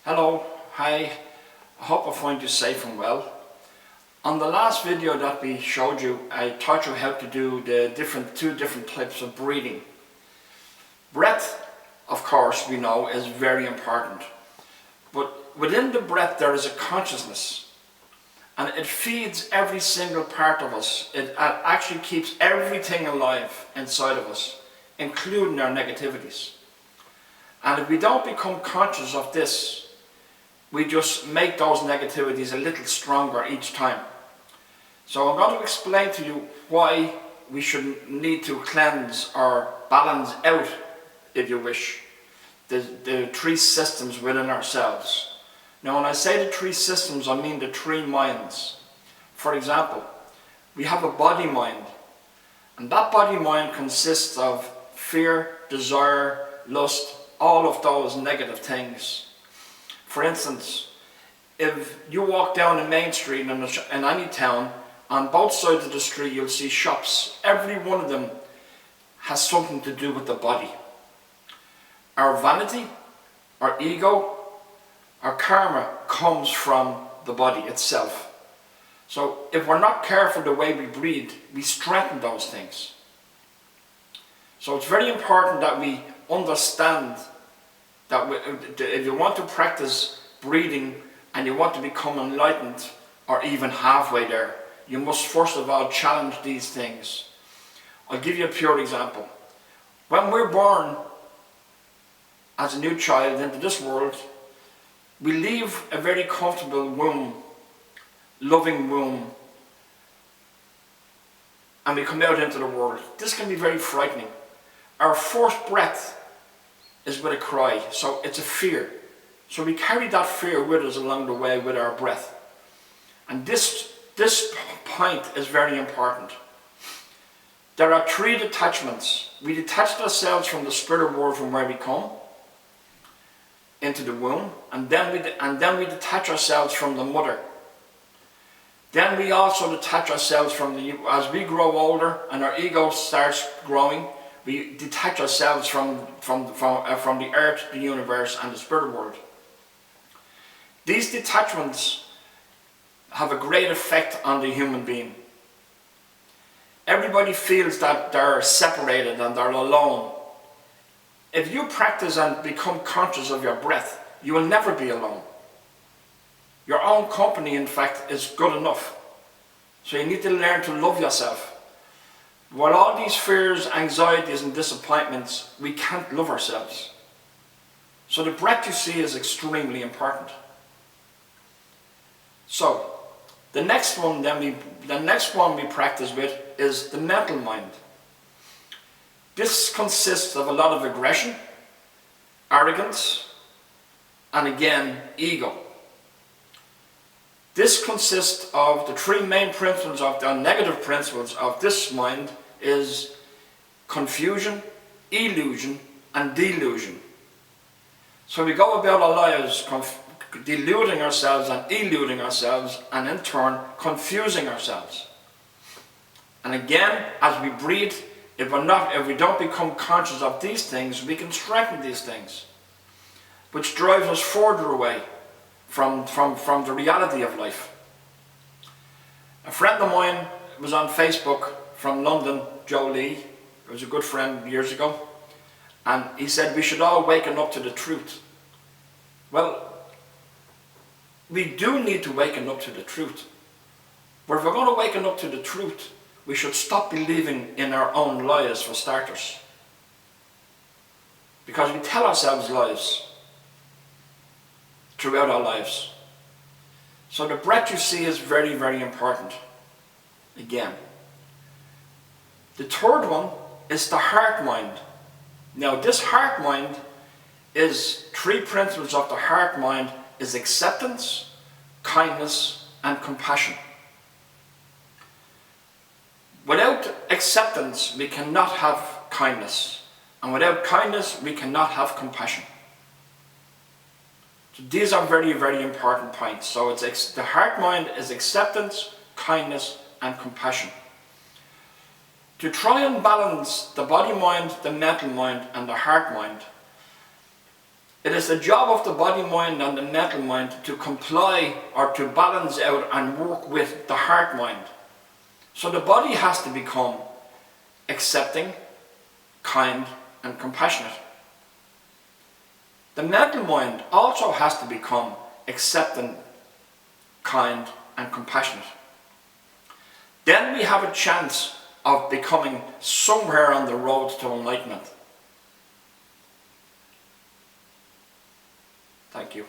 Hello, hi, I hope I find you safe and well. On the last video that we showed you, I taught you how to do the two different types of breathing. Breath, of course, we know is very important. But within the breath there is a consciousness. And it feeds every single part of us. It actually keeps everything alive inside of us, including our negativities. And if we don't become conscious of this, we just make those negativities a little stronger each time. So I'm going to explain to you why we should need to cleanse or balance out, if you wish, the three systems within ourselves. Now when I say the three systems, I mean the three minds. For example, we have a body mind, and that body mind consists of fear, desire, lust, all of those negative things. For instance, if you walk down the main street in any town, on both sides of the street you'll see shops. Every one of them has something to do with the body. Our vanity, our ego, our karma comes from the body itself. So if we're not careful the way we breathe, we strengthen those things. So it's very important that we understand that if you want to practice breathing and you want to become enlightened or even halfway there, you must first of all challenge these things. I'll give you a pure example. When we're born as a new child into this world, we leave a very comfortable womb, loving womb, and we come out into the world. This can be very frightening. Our first breath is with a cry, so it's a fear. So we carry that fear with us along the way with our breath. And this point is very important. There are three detachments. We detach ourselves from the spirit world from where we come into the womb, and then we detach ourselves from the mother. Then we also detach ourselves from as we grow older and our ego starts growing, we detach ourselves from the earth, the universe, and the spirit world. These detachments have a great effect on the human being. Everybody feels that they're separated and they're alone. If you practice and become conscious of your breath, you will never be alone. Your own company, in fact, is good enough. So you need to learn to love yourself. While all these fears, anxieties and disappointments, we can't love ourselves. So the breath, you see, is extremely important. So the next one we practice with is the mental mind. This consists of a lot of aggression, arrogance, and again, ego. This consists of the three main principles of the negative principles of this mind is confusion, illusion, and delusion. So we go about our lives deluding ourselves and eluding ourselves, and in turn confusing ourselves. And again, as we breathe, if we don't become conscious of these things, we can strengthen these things, which drives us further away from the reality of life. A friend of mine was on Facebook from London, Joe Lee. He was a good friend years ago, and he said we should all waken up to the truth. Well, we do need to waken up to the truth. But if we're going to waken up to the truth, we should stop believing in our own lies for starters. Because we tell ourselves lies throughout our lives. So the breath, you see, is very, very important. Again. The third one is the heart mind. Now this heart mind is three principles of the heart mind is acceptance, kindness, and compassion. Without acceptance, we cannot have kindness. And without kindness, we cannot have compassion. So these are very, very important points. So the heart mind is acceptance, kindness, and compassion. To try and balance the body mind, the mental mind, and the heart mind, It is the job of the body mind and the mental mind to comply or to balance out and work with the heart mind. So the body has to become accepting, kind and compassionate. The mental mind also has to become accepting, kind and compassionate. Then we have a chance of becoming somewhere on the road to enlightenment. Thank you.